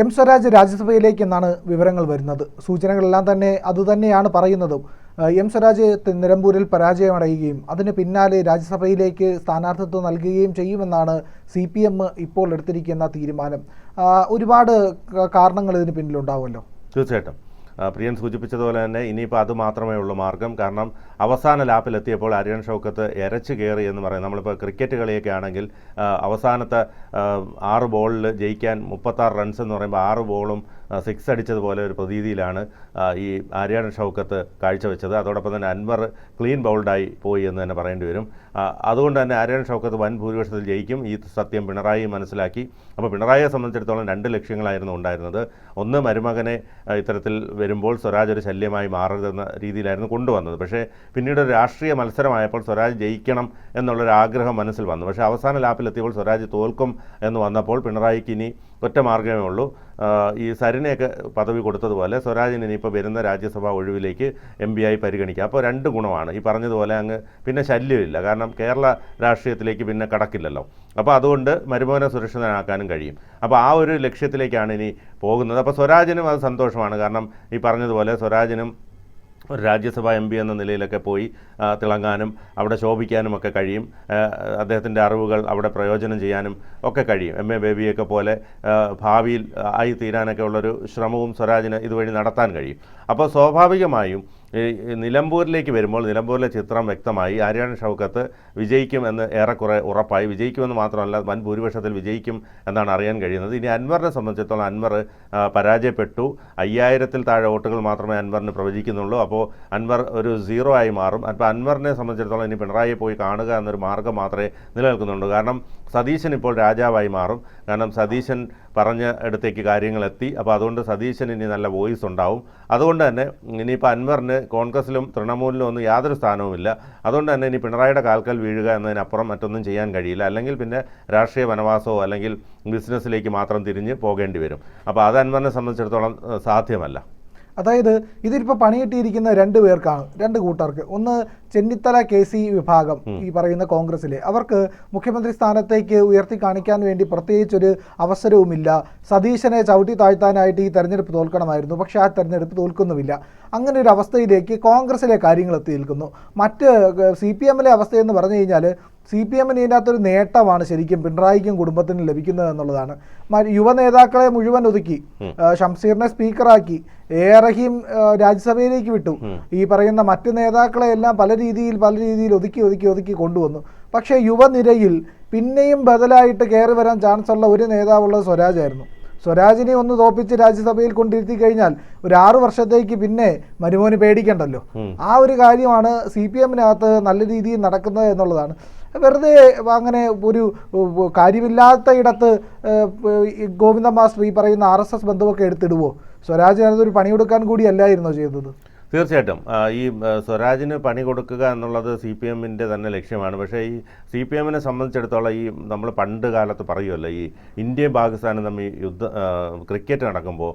M Swaraj രാജ്യസഭയിലേക്ക് എന്നാണ് വിവരങ്ങൾ വരുന്നത്. സൂചനകളെല്ലാം തന്നെ അതുതന്നെയാണ് പറയുന്നതും. എം സ്വരാജ് നിലമ്പൂരിൽ പരാജയമടയുകയും അതിന് പിന്നാലെ രാജ്യസഭയിലേക്ക് സ്ഥാനാർത്ഥിത്വം നൽകുകയും ചെയ്യുമെന്നാണ് CPM ഇപ്പോൾ എടുത്തിരിക്കുന്ന തീരുമാനം. ഒരുപാട് കാരണങ്ങൾ ഇതിന് പിന്നിലുണ്ടാവുമല്ലോ. തീർച്ചയായിട്ടും പ്രിയൻ സൂചിപ്പിച്ചതുപോലെ തന്നെ ഇനിയിപ്പോൾ അത് മാത്രമേ ഉള്ളൂ മാർഗം. കാരണം അവസാന ലാപ്പിലെത്തിയപ്പോൾ ആര്യൻ ഷൗക്കത്ത് എരച്ച് കയറി എന്ന് പറയും. നമ്മളിപ്പോൾ ക്രിക്കറ്റ് കളിയൊക്കെ ആണെങ്കിൽ അവസാനത്തെ 6 ബോളിൽ ജയിക്കാൻ 36 റൺസ് എന്ന് പറയുമ്പോൾ 6 ബോളും 6 അടിച്ചതുപോലെ ഒരു പ്രതീതിയിലാണ് ഈ ആര്യൻ ഷൗക്കത്ത് കാഴ്ചവെച്ചത്. അതോടൊപ്പം തന്നെ അൻവർ ക്ലീൻ ബൗൾഡായി പോയി എന്ന് തന്നെ പറയേണ്ടി വരും. അതുകൊണ്ട് തന്നെ ആര്യൻ ഷൗക്കത്ത് വൻ ഭൂരിപക്ഷത്തിൽ ജയിക്കും. ഈ സത്യം പിണറായി മനസ്സിലാക്കി. അപ്പോൾ പിണറായിയെ സംബന്ധിച്ചിടത്തോളം 2 ലക്ഷ്യങ്ങളായിരുന്നു ഉണ്ടായിരുന്നത്. ഒന്ന്, മരുമകനെ ഇത്തരത്തിൽ വരുമ്പോൾ സ്വരാജ് ഒരു ശല്യമായി മാറരുതെന്ന രീതിയിലായിരുന്നു കൊണ്ടുവന്നത്. പക്ഷേ പിന്നീട് ഒരു രാഷ്ട്രീയ മത്സരമായപ്പോൾ സ്വരാജ് ജയിക്കണം എന്നുള്ളൊരു ആഗ്രഹം മനസ്സിൽ വന്നു. പക്ഷേ അവസാന ലാപ്പിലെത്തിയപ്പോൾ സ്വരാജ് തോൽക്കും എന്ന് വന്നപ്പോൾ പിണറായിക്ക് ഇനി ഒറ്റ മാർഗ്ഗമേ ഉള്ളൂ. ഈ സരിനെയൊക്കെ പദവി കൊടുത്തതുപോലെ സ്വരാജിന് ഇനിയിപ്പോൾ വരുന്ന രാജ്യസഭാ ഒഴിവിലേക്ക് MP ആയി പരിഗണിക്കുക. അപ്പോൾ 2 ഗുണമാണ്. ഈ പറഞ്ഞതുപോലെ അങ്ങ് പിന്നെ ശല്യമില്ല. കാരണം കേരള രാഷ്ട്രീയത്തിലേക്ക് പിന്നെ കടക്കില്ലല്ലോ. അപ്പോൾ അതുകൊണ്ട് മരുമോനെ സുരക്ഷിതനാക്കാനും കഴിയും. അപ്പോൾ ആ ഒരു ലക്ഷ്യത്തിലേക്കാണ് ഇനി പോകുന്നത്. അപ്പോൾ സ്വരാജിനും അത് സന്തോഷമാണ്. കാരണം ഈ പറഞ്ഞതുപോലെ സ്വരാജിനും ഒരു രാജ്യസഭാ MP എന്ന നിലയിലൊക്കെ പോയി തിളങ്ങാനും അവിടെ ശോഭിക്കാനും ഒക്കെ കഴിയും. അദ്ദേഹത്തിൻ്റെ അറിവുകൾ അവിടെ പ്രയോജനം ചെയ്യാനും ഒക്കെ കഴിയും. MA ബേബിയൊക്കെ പോലെ ഭാവിയിൽ ആയി തീരാനൊക്കെ ഉള്ളൊരു ശ്രമവും സ്വരാജിന് ഇതുവഴി നടത്താൻ കഴിയും. അപ്പോൾ സ്വാഭാവികമായും നിലമ്പൂരിലേക്ക് വരുമ്പോൾ നിലമ്പൂരിലെ ചിത്രം വ്യക്തമായി. ആര്യൻ ഷൗക്കത്ത് വിജയിക്കും എന്ന് ഏറെക്കുറെ ഉറപ്പായി. വിജയിക്കുമെന്ന് മാത്രമല്ല, വൻ ഭൂരിപക്ഷത്തിൽ വിജയിക്കും എന്നാണ് അറിയാൻ കഴിയുന്നത്. ഇനി അൻവറിനെ സംബന്ധിച്ചിടത്തോളം അൻവർ പരാജയപ്പെട്ടു. 5000-ൽ താഴെ വോട്ടുകൾ മാത്രമേ അൻവറിന് പ്രവചിക്കുന്നുള്ളൂ. അപ്പോൾ അൻവർ ഒരു 0 ആയി മാറും. അപ്പോൾ അൻവറിനെ സംബന്ധിച്ചിടത്തോളം ഇനി പിണറായിയെ പോയി കാണുക എന്നൊരു മാർഗ്ഗം മാത്രമേ നിലനിൽക്കുന്നുള്ളൂ. കാരണം സതീശൻ ഇപ്പോൾ രാജാവായി മാറും. കാരണം സതീശൻ പറഞ്ഞ ഇടത്തേക്ക് കാര്യങ്ങളെത്തി. അപ്പോൾ അതുകൊണ്ട് സതീശൻ ഇനി നല്ല വോയിസ് ഉണ്ടാവും. അതുകൊണ്ട് തന്നെ ഇനിയിപ്പോൾ അൻവറിന് കോൺഗ്രസിലും തൃണമൂലിലും ഒന്നും യാതൊരു സ്ഥാനവുമില്ല. അതുകൊണ്ട് തന്നെ ഇനി പിണറായിയുടെ കാൽക്കൽ വീഴുക എന്നതിനപ്പുറം മറ്റൊന്നും ചെയ്യാൻ കഴിയില്ല. അല്ലെങ്കിൽ പിന്നെ രാഷ്ട്രീയ വനവാസമോ അല്ലെങ്കിൽ ബിസിനസ്സിലേക്ക് മാത്രം തിരിഞ്ഞ് പോകേണ്ടി വരും. അപ്പോൾ അത് അൻവറിനെ സംബന്ധിച്ചിടത്തോളം സാധ്യമല്ല. അതായത് ഇതിലിപ്പോൾ പണികിട്ടിയിരിക്കുന്ന 2 പേർക്കാണ്, 2 കൂട്ടർക്ക്. ഒന്ന്, ചെന്നിത്തല KC വിഭാഗം, ഈ പറയുന്ന കോൺഗ്രസ്സിലെ, അവർക്ക് മുഖ്യമന്ത്രി സ്ഥാനത്തേക്ക് ഉയർത്തി കാണിക്കാൻ വേണ്ടി പ്രത്യേകിച്ചൊരു അവസരവുമില്ല. സതീശനെ ചവിട്ടി താഴ്ത്താനായിട്ട് ഈ തെരഞ്ഞെടുപ്പ് തോൽക്കണമായിരുന്നു. പക്ഷേ ആ തെരഞ്ഞെടുപ്പ് തോൽക്കുന്നുമില്ല. അങ്ങനെ ഒരു അവസ്ഥയിലേക്ക് കോൺഗ്രസ്സിലെ കാര്യങ്ങൾ എത്തി നിൽക്കുന്നു. മറ്റ് CPM-ലെ അവസ്ഥയെന്ന് പറഞ്ഞു കഴിഞ്ഞാൽ CPM-ന് ഇതിനകത്തൊരു നേട്ടമാണ് ശരിക്കും പിണറായിക്കും കുടുംബത്തിനും ലഭിക്കുന്നത് എന്നുള്ളതാണ്. യുവ നേതാക്കളെ മുഴുവൻ ഒതുക്കി, ഷംസീറിനെ സ്പീക്കറാക്കി, റഹീം രാജ്യസഭയിലേക്ക് വിട്ടു. ഈ പറയുന്ന മറ്റ് നേതാക്കളെ എല്ലാം പല രീതിയിൽ ഒതുക്കി കൊണ്ടുവന്നു. പക്ഷേ യുവനിരയിൽ പിന്നെയും ബദലായിട്ട് കയറി വരാൻ ചാൻസ് ഉള്ള ഒരു നേതാവുള്ളത് സ്വരാജായിരുന്നു. സ്വരാജിനെ ഒന്ന് തോപ്പിച്ച് രാജ്യസഭയിൽ കൊണ്ടിരുത്തി കഴിഞ്ഞാൽ ഒരു 6 വർഷത്തേക്ക് പിന്നെ മരുമോന് പേടിക്കണ്ടല്ലോ. ആ ഒരു കാര്യമാണ് CPM-നകത്ത് നല്ല രീതിയിൽ നടക്കുന്നത് എന്നുള്ളതാണ്. വെറുതെ അങ്ങനെ ഒരു കാര്യമില്ലാത്ത ഇടത്ത് ഗോവിന്ദ മാസ്റ്റർ ഈ പറയുന്ന RSS ബന്ധമൊക്കെ എടുത്തിടുവോ? സ്വരാജ് അതൊരു പണിയെടുക്കാൻ കൂടി അല്ലായിരുന്നോ ചെയ്തത്? തീർച്ചയായിട്ടും ഈ സ്വരാജിന് പണി കൊടുക്കുക എന്നുള്ളത് CPM-ൻ്റെ തന്നെ ലക്ഷ്യമാണ്. പക്ഷേ ഈ CPM-നെ സംബന്ധിച്ചിടത്തോളം ഈ നമ്മൾ പണ്ട് കാലത്ത് പറയുമല്ലോ, ഈ ഇന്ത്യയും പാകിസ്ഥാനും തമ്മിൽ ക്രിക്കറ്റ് നടക്കുമ്പോൾ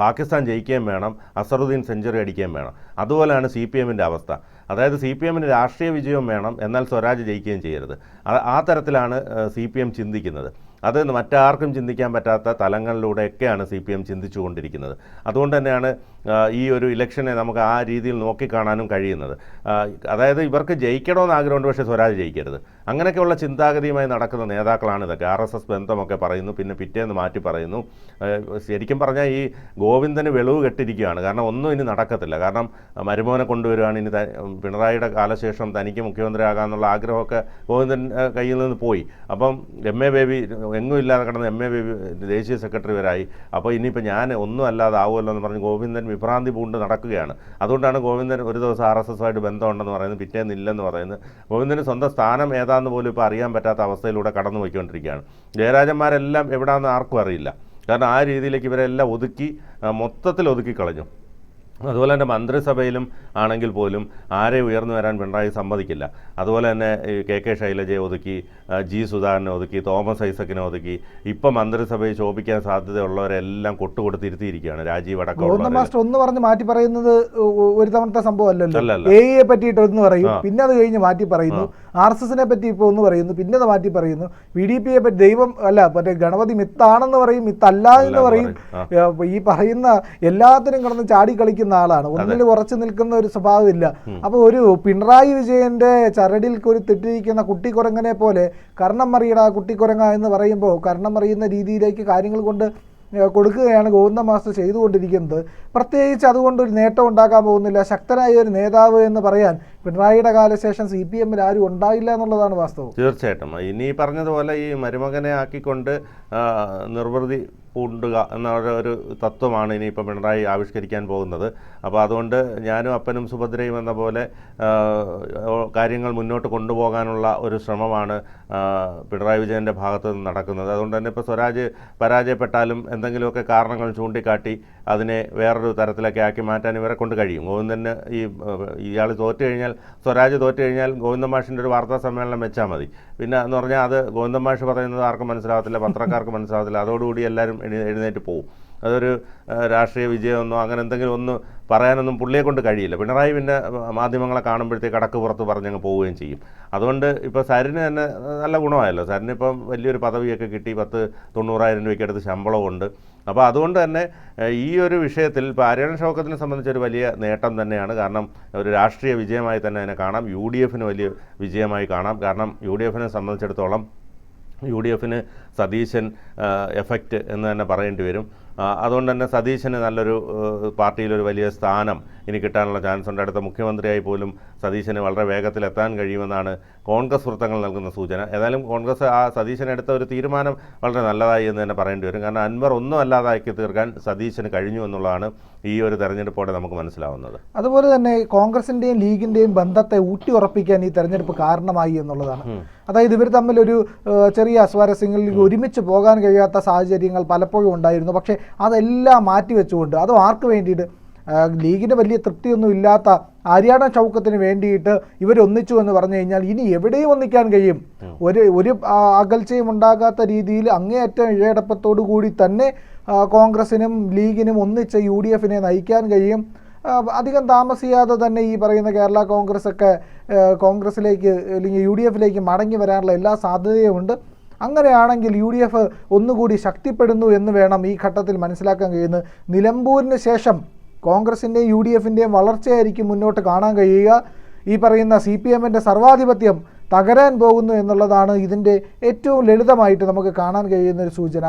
പാകിസ്ഥാൻ ജയിക്കുകയും വേണം, അസറുദ്ദീൻ സെഞ്ചുറി അടിക്കുകയും വേണം. അതുപോലെയാണ് CPM-ൻ്റെ അവസ്ഥ. അതായത് CPM-ന് രാഷ്ട്രീയ വിജയവും വേണം, എന്നാൽ സ്വരാജ് ജയിക്കുകയും ചെയ്യരുത്. ആ തരത്തിലാണ് CPM ചിന്തിക്കുന്നത്. അത് മറ്റാർക്കും ചിന്തിക്കാൻ പറ്റാത്ത തലങ്ങളിലൂടെയൊക്കെയാണ് CPM ചിന്തിച്ചുകൊണ്ടിരിക്കുന്നത്. അതുകൊണ്ട് തന്നെയാണ് ഈ ഒരു ഇലക്ഷനെ നമുക്ക് ആ രീതിയിൽ നോക്കിക്കാണാനും കഴിയുന്നത്. അതായത് ഇവർക്ക് ജയിക്കണമെന്ന് ആഗ്രഹമുണ്ട്, പക്ഷേ സ്വരാജ് ജയിക്കരുത്. അങ്ങനെയൊക്കെയുള്ള ചിന്താഗതിയുമായി നടക്കുന്ന നേതാക്കളാണ് ഇതൊക്കെ. RSS ബന്ധമൊക്കെ പറയുന്നു, പിന്നെ പിറ്റേന്ന് മാറ്റി പറയുന്നു. ശരിക്കും പറഞ്ഞാൽ ഈ ഗോവിന്ദന് വെളിവ് കെട്ടിരിക്കുകയാണ്. കാരണം ഒന്നും ഇനി നടക്കത്തില്ല. കാരണം മരുമോനെ കൊണ്ടുവരികയാണ്. ഇനി പിണറായിയുടെ കാലശേഷം തനിക്ക് മുഖ്യമന്ത്രിയാകാമെന്നുള്ള ആഗ്രഹമൊക്കെ ഗോവിന്ദൻ കയ്യിൽ നിന്ന് പോയി. അപ്പം MA ബേബി എങ്ങും ഇല്ലാതെ കിടന്ന് MA ബേബി ദേശീയ സെക്രട്ടറി വരായി. അപ്പോൾ ഇനിയിപ്പോൾ ഞാൻ ഒന്നും അല്ലാതെ ആവുമല്ലോ എന്ന് പറഞ്ഞ് ഗോവിന്ദൻ വിഭ്രാന്തി പൂണ്ട് നടക്കുകയാണ്. അതുകൊണ്ടാണ് ഗോവിന്ദൻ ഒരു ദിവസം RSS-ആയിട്ട് ബന്ധമുണ്ടെന്ന് പറയുന്നത്, പിറ്റേന്ന് ഇല്ലെന്ന് പറയുന്നത്. ഗോവിന്ദന് സ്വന്തം സ്ഥാനം ഏതാണെന്ന് പോലും ഇപ്പോൾ അറിയാൻ പറ്റാത്ത അവസ്ഥയിലൂടെ കടന്നു പോയിക്കൊണ്ടിരിക്കുകയാണ്. ജയരാജന്മാരെല്ലാം എവിടെയാണെന്ന് ആർക്കും അറിയില്ല. കാരണം ആ രീതിയിലേക്ക് ഇവരെല്ലാം മൊത്തത്തിൽ ഒതുക്കി കളഞ്ഞു. അതുപോലെ തന്നെ മന്ത്രിസഭയിലും ആണെങ്കിൽ പോലും ആരെ ഉയർന്നു വരാൻ പിണറായി സമ്മതിക്കില്ല. അതുപോലെ തന്നെ ഈ കെ ശൈലജയെ ഒതുക്കി, ജി സുധാകരനെ ഒതുക്കി, തോമസ് ഐസക്കിനെ ഒതുക്കി, ഇപ്പം മന്ത്രിസഭയിൽ ശോഭിക്കാൻ സാധ്യതയുള്ളവരെല്ലാം കൊട്ടുകൊടുത്തിരുത്തിയിരിക്കുകയാണ്. രാജീവ് അടക്കം മാസ്റ്റർ ഒന്ന് പറഞ്ഞ് മാറ്റി പറയുന്നത് ഒരു തവണത്തെ സംഭവമല്ലല്ലോ. എയെ പറ്റിയിട്ട് ഒന്ന് പറയും, പിന്നെ അത് കഴിഞ്ഞ് മാറ്റി പറയുന്നു. RSSനെ പറ്റി ഇപ്പോൾ ഒന്ന് പറയുന്നു, പിന്നെ അത് മാറ്റി പറയുന്നു. PDPയെ പറ്റി ദൈവം അല്ല മറ്റേ ഗണപതി മിത്താണെന്ന് പറയും, മിത്തല്ല എന്ന് പറയും. ഈ പറയുന്ന എല്ലാത്തിനും കിടന്ന് ചാടി കളിക്കുന്ന ആളാണ്. ഒന്നിൽ ഉറച്ചു നിൽക്കുന്ന ഒരു സ്വഭാവമില്ല. അപ്പോൾ ഒരു പിണറായി വിജയന്റെ ചരടിൽ തിട്ടിരിക്കുന്ന കുട്ടിക്കുരങ്ങനെ പോലെ കർണം മറിയട കുട്ടിക്കുരങ്ങ എന്ന് പറയുമ്പോൾ കർണം മറിയുന്ന രീതിയിലേക്ക് കാര്യങ്ങൾ കൊണ്ട് കൊടുക്കുകയാണ് ഗോവിന്ദൻ മാസ്റ്റർ ചെയ്തുകൊണ്ടിരിക്കുന്നത്. പ്രത്യേകിച്ച് അതുകൊണ്ടൊരു നേട്ടം ഉണ്ടാക്കാൻ പോകുന്നില്ല. ശക്തനായ ഒരു നേതാവ് എന്ന് പറയാൻ പിണറായിയുടെ കാലശേഷം CPM-ൽ ആരും ഉണ്ടായില്ല എന്നുള്ളതാണ് വാസ്തവം. തീർച്ചയായിട്ടും ഇനി പറഞ്ഞതുപോലെ ഈ മരുമകനെ ആക്കിക്കൊണ്ട് നിർവൃതി പൂണ്ടുക എന്ന ഒരു തത്വമാണ് ഇനിയിപ്പോൾ പിണറായി ആവിഷ്കരിക്കാൻ പോകുന്നത്. അപ്പോൾ അതുകൊണ്ട് ഞാനും അപ്പനും സുഭദ്രയും എന്ന പോലെ കാര്യങ്ങൾ മുന്നോട്ട് കൊണ്ടുപോകാനുള്ള ഒരു ശ്രമമാണ് പിണറായി വിജയൻ്റെ ഭാഗത്ത് നിന്ന് നടക്കുന്നത്. അതുകൊണ്ട് തന്നെ ഇപ്പോൾ സ്വരാജ് പരാജയപ്പെട്ടാലും എന്തെങ്കിലുമൊക്കെ കാരണങ്ങൾ ചൂണ്ടിക്കാട്ടി അതിനെ വേറൊരു തരത്തിലൊക്കെ ആക്കി മാറ്റാൻ ഇവരെ കൊണ്ട് കഴിയും. ഗോവിന്ദന് ഇയാൾ തോറ്റു കഴിഞ്ഞാൽ, സ്വരാജ് തോറ്റു കഴിഞ്ഞാൽ ഗോവിന്ദൻ മാഷിൻ്റെ ഒരു വാർത്താ സമ്മേളനം വെച്ചാൽ മതി. പിന്നെ എന്ന് പറഞ്ഞാൽ അത് ഗോവിന്ദൻ മാഷ് പറയുന്നത് ആർക്കും മനസ്സിലാവത്തില്ല, പത്രക്കാർക്ക് മനസ്സിലാവത്തില്ല. അതോടുകൂടി എല്ലാവരും എഴുന്നേറ്റ് പോകും. അതൊരു രാഷ്ട്രീയ വിജയമൊന്നോ അങ്ങനെ എന്തെങ്കിലും ഒന്ന് പറയാനൊന്നും പുള്ളിയെ കൊണ്ട് കഴിയില്ല. പിണറായി പിന്നെ മാധ്യമങ്ങളെ കാണുമ്പോഴത്തേക്ക് കടക്ക് പുറത്ത് പറഞ്ഞങ്ങ് പോവുകയും ചെയ്യും. അതുകൊണ്ട് ഇപ്പോൾ സരിന് തന്നെ നല്ല ഗുണമായല്ലോ. സരിന് ഇപ്പം വലിയൊരു പദവിയൊക്കെ കിട്ടി, 10,90,000 രൂപയ്ക്ക് അടുത്ത് ശമ്പളമുണ്ട്. അപ്പോൾ അതുകൊണ്ട് തന്നെ ഈ ഒരു വിഷയത്തിൽ ഇപ്പോൾ ആര്യാടൻ ഷൗക്കത്തിനെ സംബന്ധിച്ചൊരു വലിയ നേട്ടം തന്നെയാണ്. കാരണം ഒരു രാഷ്ട്രീയ വിജയമായി തന്നെ അതിനെ കാണാം. UDF-ന് വലിയ വിജയമായി കാണാം. കാരണം UDF-നെ സംബന്ധിച്ചിടത്തോളം UDF-ന് സതീശൻ എഫക്റ്റ് എന്ന് തന്നെ പറയേണ്ടി വരും. അതുകൊണ്ട് തന്നെ സതീശന് നല്ലൊരു പാർട്ടിയിലൊരു വലിയ സ്ഥാനം ഇനി കിട്ടാനുള്ള ചാൻസ് ഉണ്ട്. അടുത്ത മുഖ്യമന്ത്രിയായി പോലും സതീശന് വളരെ വേഗത്തിൽ എത്താൻ കഴിയുമെന്നാണ് കോൺഗ്രസ് വൃത്തങ്ങൾ നൽകുന്ന സൂചന. ഏതായാലും കോൺഗ്രസ് ആ സതീശനെടുത്ത ഒരു തീരുമാനം വളരെ നല്ലതായി എന്ന് തന്നെ പറയേണ്ടി വരും. കാരണം അൻവർ ഒന്നും അല്ലാതാക്കി തീർക്കാൻ സതീശന് കഴിഞ്ഞു എന്നുള്ളതാണ് ഈ ഒരു തെരഞ്ഞെടുപ്പോടെ നമുക്ക് മനസ്സിലാവുന്നത്. അതുപോലെ തന്നെ കോൺഗ്രസിൻ്റെയും ലീഗിൻ്റെയും ബന്ധത്തെ ഊട്ടി ഉറപ്പിക്കാൻ ഈ തെരഞ്ഞെടുപ്പ് കാരണമായി എന്നുള്ളതാണ്. അതായത് ഇവർ തമ്മിലൊരു ചെറിയ അസ്വാരസ്യങ്ങളിൽ ഒരുമിച്ച് പോകാൻ കഴിയാത്ത സാഹചര്യങ്ങൾ പലപ്പോഴും ഉണ്ടായിരുന്നു. പക്ഷേ അതെല്ലാം മാറ്റിവെച്ചുകൊണ്ട്, അതും ആർക്ക് വേണ്ടിയിട്ട്, ലീഗിന് വലിയ തൃപ്തിയൊന്നും ഇല്ലാത്ത ആര്യാടൻ ഷൗക്കത്തിന് വേണ്ടിയിട്ട് ഇവരൊന്നിച്ചു എന്ന് പറഞ്ഞു കഴിഞ്ഞാൽ ഇനി എവിടെയും ഒന്നിക്കാൻ കഴിയും. ഒരു അകൽച്ചയും ഉണ്ടാകാത്ത രീതിയിൽ അങ്ങേയറ്റം ഇഴയടപ്പത്തോടു കൂടി തന്നെ കോൺഗ്രസിനും ലീഗിനും ഒന്നിച്ച് UDF-നെ നയിക്കാൻ കഴിയും. അധികം താമസിയാതെ തന്നെ ഈ പറയുന്ന കേരള കോൺഗ്രസിലേക്ക് അല്ലെങ്കിൽ UDF-ലേക്ക് മടങ്ങി വരാനുള്ള എല്ലാ സാധ്യതയുമുണ്ട്. അങ്ങനെയാണെങ്കിൽ UDF ഒന്നുകൂടി ശക്തിപ്പെടുന്നു എന്ന് വേണം ഈ ഘട്ടത്തിൽ മനസ്സിലാക്കാൻ കഴിയുന്നത്. നിലമ്പൂരിന് ശേഷം കോൺഗ്രസിൻ്റെയും UDF-ൻ്റെയും വളർച്ചയായിരിക്കും മുന്നോട്ട് കാണാൻ കഴിയുക. ഈ പറയുന്ന CPM-ൻ്റെ സർവാധിപത്യം തകരാൻ പോകുന്നു എന്നുള്ളതാണ് ഇതിൻ്റെ ഏറ്റവും ലളിതമായിട്ട് നമുക്ക് കാണാൻ കഴിയുന്നൊരു സൂചന.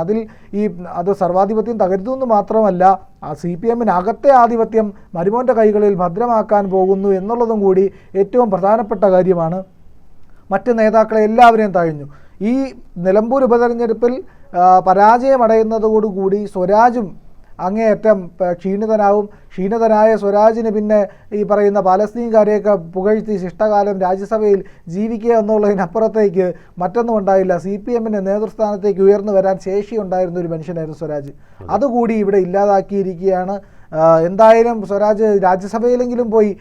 അത് സർവാധിപത്യം തകരുന്നു മാത്രമല്ല, ആ CPM-നകത്തെ ആധിപത്യം മരുമോൻ്റെ കൈകളിൽ ഭദ്രമാക്കാൻ പോകുന്നു എന്നുള്ളതും കൂടി ഏറ്റവും പ്രധാനപ്പെട്ട കാര്യമാണ്. മറ്റ് നേതാക്കളെ എല്ലാവരെയും തഴഞ്ഞു. ഈ നിലമ്പൂർ ഉപതെരഞ്ഞെടുപ്പിൽ പരാജയമടയുന്നതോടുകൂടി സ്വരാജും അങ്ങേയറ്റം ക്ഷീണിതനായ സ്വരാജിന് പിന്നെ ഈ പറയുന്ന പാലസ്തീൻകാരെയൊക്കെ പുകഴ്ത്തി ശിഷ്ടകാലം രാജ്യസഭയിൽ ജീവിക്കുക എന്നുള്ളതിനപ്പുറത്തേക്ക് മറ്റൊന്നും ഉണ്ടായില്ല. CPM-ൻ്റെ നേതൃസ്ഥാനത്തേക്ക് ഉയർന്നു വരാൻ ശേഷിയുണ്ടായിരുന്ന ഒരു മനുഷ്യനായിരുന്നു സ്വരാജ്. അതുകൂടി ഇവിടെ ഇല്ലാതാക്കിയിരിക്കുകയാണ്. എന്തായാലും സ്വരാജ് രാജ്യസഭയിലെങ്കിലും പോയി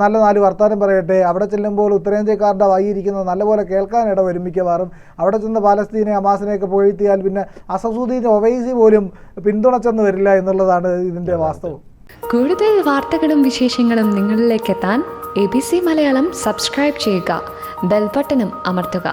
നല്ല 4 വർത്താനം പറയട്ടെ. അവിടെ ചെല്ലുമ്പോൾ ഉത്തരേന്ത്യക്കാരുടെ വായിരിക്കുന്നത് നല്ലപോലെ കേൾക്കാനിട വരും മിക്കവാറും. അവിടെ ചെന്ന് പാലസ്തീനെ ഹമാസിനെയൊക്കെ പോയിത്തിയാൽ പിന്നെ അസദുദ്ദീൻ ഒവൈസി പോലും പിന്തുണച്ചെന്ന് വരില്ല എന്നുള്ളതാണ് ഇതിൻ്റെ വാസ്തവം. കൂടുതൽ വാർത്തകളും വിശേഷങ്ങളും നിങ്ങളിലേക്ക് എത്താൻ ABC മലയാളം സബ്സ്ക്രൈബ് ചെയ്യുക, ബെൽ ബട്ടണും അമർത്തുക.